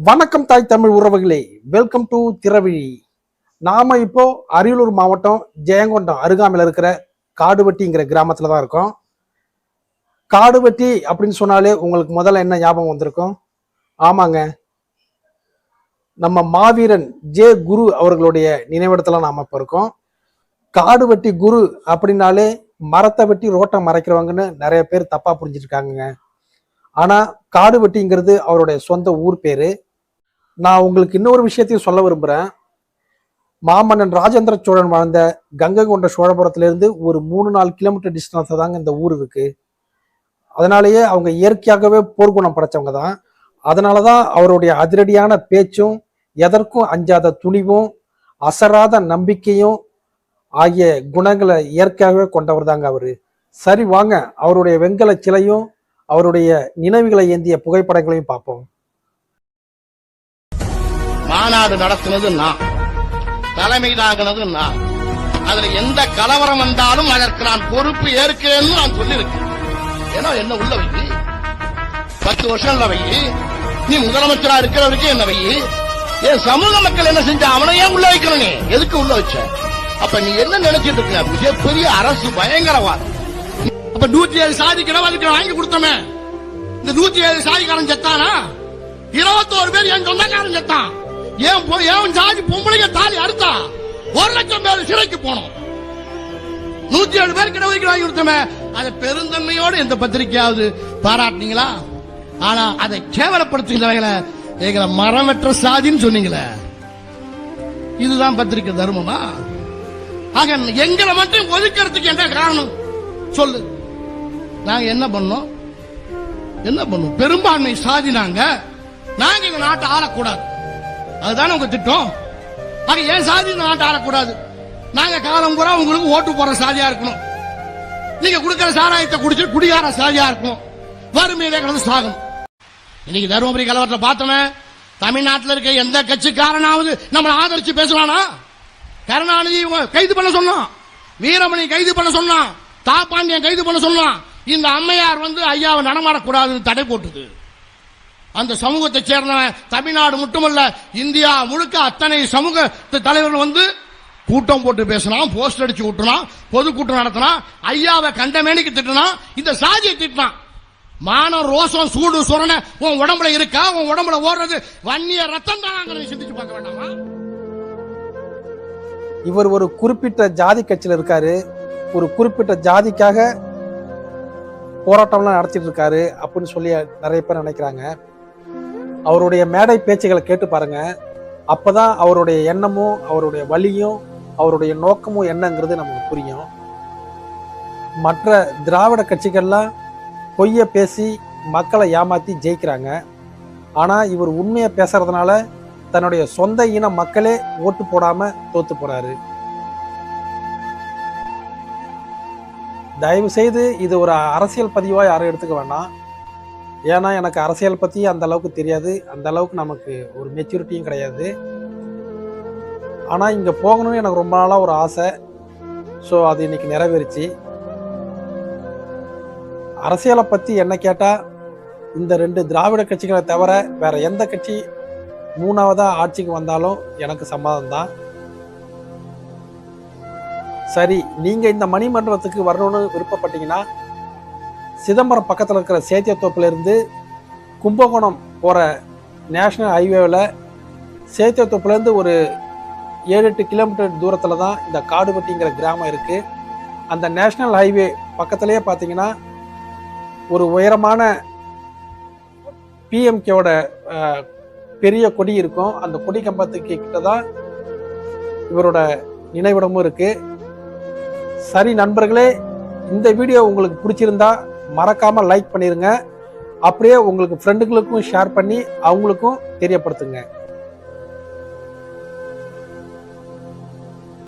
வணக்கம் தாய் தமிழ் உறவுகளே, வெல்கம் டு திரவிழி. நாம இப்போ அரியலூர் மாவட்டம் ஜெயங்கொண்டம் அருகாமையில் இருக்கிற காடுவெட்டிங்கிற கிராமத்துல தான் இருக்கோம். காடுவெட்டி அப்படின்னு சொன்னாலே உங்களுக்கு முதல்ல என்ன ஞாபகம் வந்திருக்கும்? ஆமாங்க, நம்ம மாவீரன் ஜே குரு அவர்களுடைய நினைவிடத்துல நாம இப்ப இருக்கோம். காடுவெட்டி குரு அப்படின்னாலே மரத்தை வெட்டி ரோட்டை மறைக்கிறவங்கன்னு நிறைய பேர் தப்பா புரிஞ்சிருக்காங்க. ஆனா காடுவெட்டிங்கிறது அவருடைய சொந்த ஊர் பேரு. நான் உங்களுக்கு இன்னொரு விஷயத்தையும் சொல்ல விரும்புறேன். மாமன்னன் ராஜேந்திர சோழன் வாழ்ந்த கங்கை கொண்ட சோழபுரத்திலிருந்து ஒரு 3-4 கிலோமீட்டர் டிஸ்டன்ஸ் தாங்க இந்த ஊர் இருக்கு. அதனாலேயே அவங்க இயற்கையாகவே போர்க்குணம் படைச்சவங்க தான். அதனாலதான் அவருடைய அதிரடியான பேச்சும், எதற்கும் அஞ்சாத துணிவும், அசராத நம்பிக்கையும் ஆகிய குணங்களை இயற்கையாகவே கொண்டவர் தாங்க அவரு. சரி, வாங்க அவருடைய வெண்கல சிலையும் அவருடைய நினைவுகளை ஏந்திய புகைப்படங்களையும் பார்ப்போம். மாநாடு நடத்தினது நான், தலைமை தாங்கினது நான். அதுல எந்த கலவரம் வந்தாலும் அதற்கு நான் பொறுப்பு ஏற்கிறேன்னு நான் சொல்லியிருக்கேன். ஏன்னா என்ன உள்ள வை, 10 வருஷம் வை, நீ முதலமைச்சரா இருக்கிற வரைக்கும் என்ன வை, என் சமூக மக்கள் என்ன செஞ்சா அவனை ஏன் உள்ள வைக்கணும்? நீ எதுக்கு உள்ள வச்ச? அப்ப நீ என்ன நினைச்சிட்டு இருக்க? மிகப்பெரிய அரசு பயங்கரவாதம். அப்ப 107 சாதிக்கிறவ அதுக்கு வாங்கி கொடுத்தோமே. இந்த 107 சாதிக்காரன் செத்தானா? 21 பேர் என் சொந்தக்காரன் செத்தான். ஏன் சாதி பொம்பளைங்க தாலி அறுத்தா 1 லட்சம் பேர் சிறைக்கு போனோம். 107 பேர் கிடவரைக்கு வாங்கி கொடுத்தோமே. அதை பெருந்தன்மையோடு எந்த பத்திரிகையாவது பாராட்டினீங்களா? ஆனா அதை கேவலப்படுத்துகிறவங்கள எங்களை மரமற்ற சாதின்னு சொன்னீங்களே, இதுதான் பத்திரிகை தர்மமா? ஆக எங்களை மட்டும் ஒதுக்கிறதுக்கு என்ன காரணம் சொல்லு. நாங்க என்ன பண்ணோம்? பெரும்பான்மை சாதி நாங்க இந்த நாட்டை ஆளக்கூடாது, அதுதானே உங்க திட்டம். ஆக ஏன் சாதி இந்த நாட்டை ஆளக்கூடாது? நாங்க காலம் பூரா உங்களுக்கு ஓட்டு போற சாதியா இருக்கணும். நீங்க கொடுக்கிற சாராயத்தை குடிச்சு குடிகார சாதியா இருக்கணும். வறுமையிலே கலந்து சாகணும். இன்னைக்கு தருமபுரி கலவரத்தில் பார்த்தோமே, தமிழ்நாட்டில் இருக்க எந்த கட்சிக்காரனாவது நம்மளை ஆதரிச்சு பேசுவானா? கருணாநிதி கைது பண்ண சொன்னான், வீரமணி கைது பண்ண சொன்னான், தாப்பாண்டியன் கைது பண்ண சொன்னான். இந்த அம்மையார் ஐயாவை நடமாடக்கூடாதுன்னு தடை போட்டுது. அந்த சமூகத்தை சேர்ந்தவன் தமிழ்நாடு மட்டுமல்ல, இந்தியா முழுக்க அத்தனை சமூக தலைவர்கள் கூட்டம் போட்டு பேசினான், போஸ்டர் அடிச்சு விட்டுனான், பொதுக்கூட்டம் நடத்தினான், ஐயாவை கண்டமேனிக்கு திட்டினான், இந்த சாதியை திட்டினான். மானம், ரோசம், சூடு, சுரண உன் உடம்புல இருக்கா? உன் உடம்புல ஓடுறது வன்னிய ரத்தம் தான் சிந்திச்சு பார்க்க வேண்டாமா? இவர் ஒரு குறிப்பிட்ட ஜாதி கட்சியில இருக்காரு, ஒரு குறிப்பிட்ட ஜாதிக்காக போராட்டம்லாம் நடத்திட்டு இருக்காரு அப்படின்னு சொல்லி நிறைய பேர் நினைக்கிறாங்க. அவருடைய மேடை பேச்சுகளை கேட்டு பாருங்க, அப்பதான் அவருடைய எண்ணமும் அவருடைய வழியும் அவருடைய நோக்கமும் என்னங்கிறது நமக்கு புரியும். மற்ற திராவிட கட்சிகள்லாம் பொய்ய பேசி மக்களை ஏமாத்தி ஜெயிக்கிறாங்க. ஆனா இவர் உண்மையை பேசுறதுனால தன்னுடைய சொந்த இன மக்களே ஓட்டு போடாம தோத்து போறாரு. தயவு செய்து இது ஒரு அரசியல் பதிவா யாரும் எடுத்துக்க வேண்டாம். ஏன்னா எனக்கு அரசியல் பத்தி அந்த அளவுக்கு தெரியாது, அந்த அளவுக்கு நமக்கு ஒரு மெச்சூரிட்டியும் கிடையாது. ஆனா இங்க போகணும்னு எனக்கு ரொம்ப நாளா ஒரு ஆசை. ஸோ அது இன்னைக்கு நிறைவேறிச்சு. அரசியலை பத்தி என்ன கேட்டா, இந்த 2 திராவிட கட்சிகளை தவிர வேற எந்த கட்சி 3ஆவதா ஆட்சிக்கு வந்தாலும் எனக்கு சம்மதம் தான். சரி, நீங்க இந்த மணிமண்டபத்துக்கு வரணும்னு விருப்பப்பட்டீங்கன்னா, சிதம்பரம் பக்கத்தில் இருக்கிற சேத்தியத்தோப்புல இருந்து கும்பகோணம் போற நேஷனல் ஹைவேவில் சேத்தியத்தோப்புல இருந்து ஒரு 7-8 கிலோமீட்டர் தூரத்துல தான் இந்த காடுவெட்டிங்கிற கிராமம் இருக்கு. அந்த நேஷனல் ஹைவே பக்கத்திலேயே பார்த்தீங்கன்னா ஒரு உயரமான பிஎம்கேவோட பெரிய கொடி இருக்கும். அந்த கொடி கம்பத்துக்கு கிட்ட தான் இவரோட நினைவிடமும் இருக்கு. சரி நண்பர்களே, இந்த வீடியோ உங்களுக்கு பிடிச்சிருந்தா மறக்காம லைக் பண்ணிருங்க. அப்படியே உங்களுக்கு ஃப்ரெண்டுகளுக்கும் ஷேர் பண்ணி அவங்களுக்கும் தெரியப்படுத்துங்க.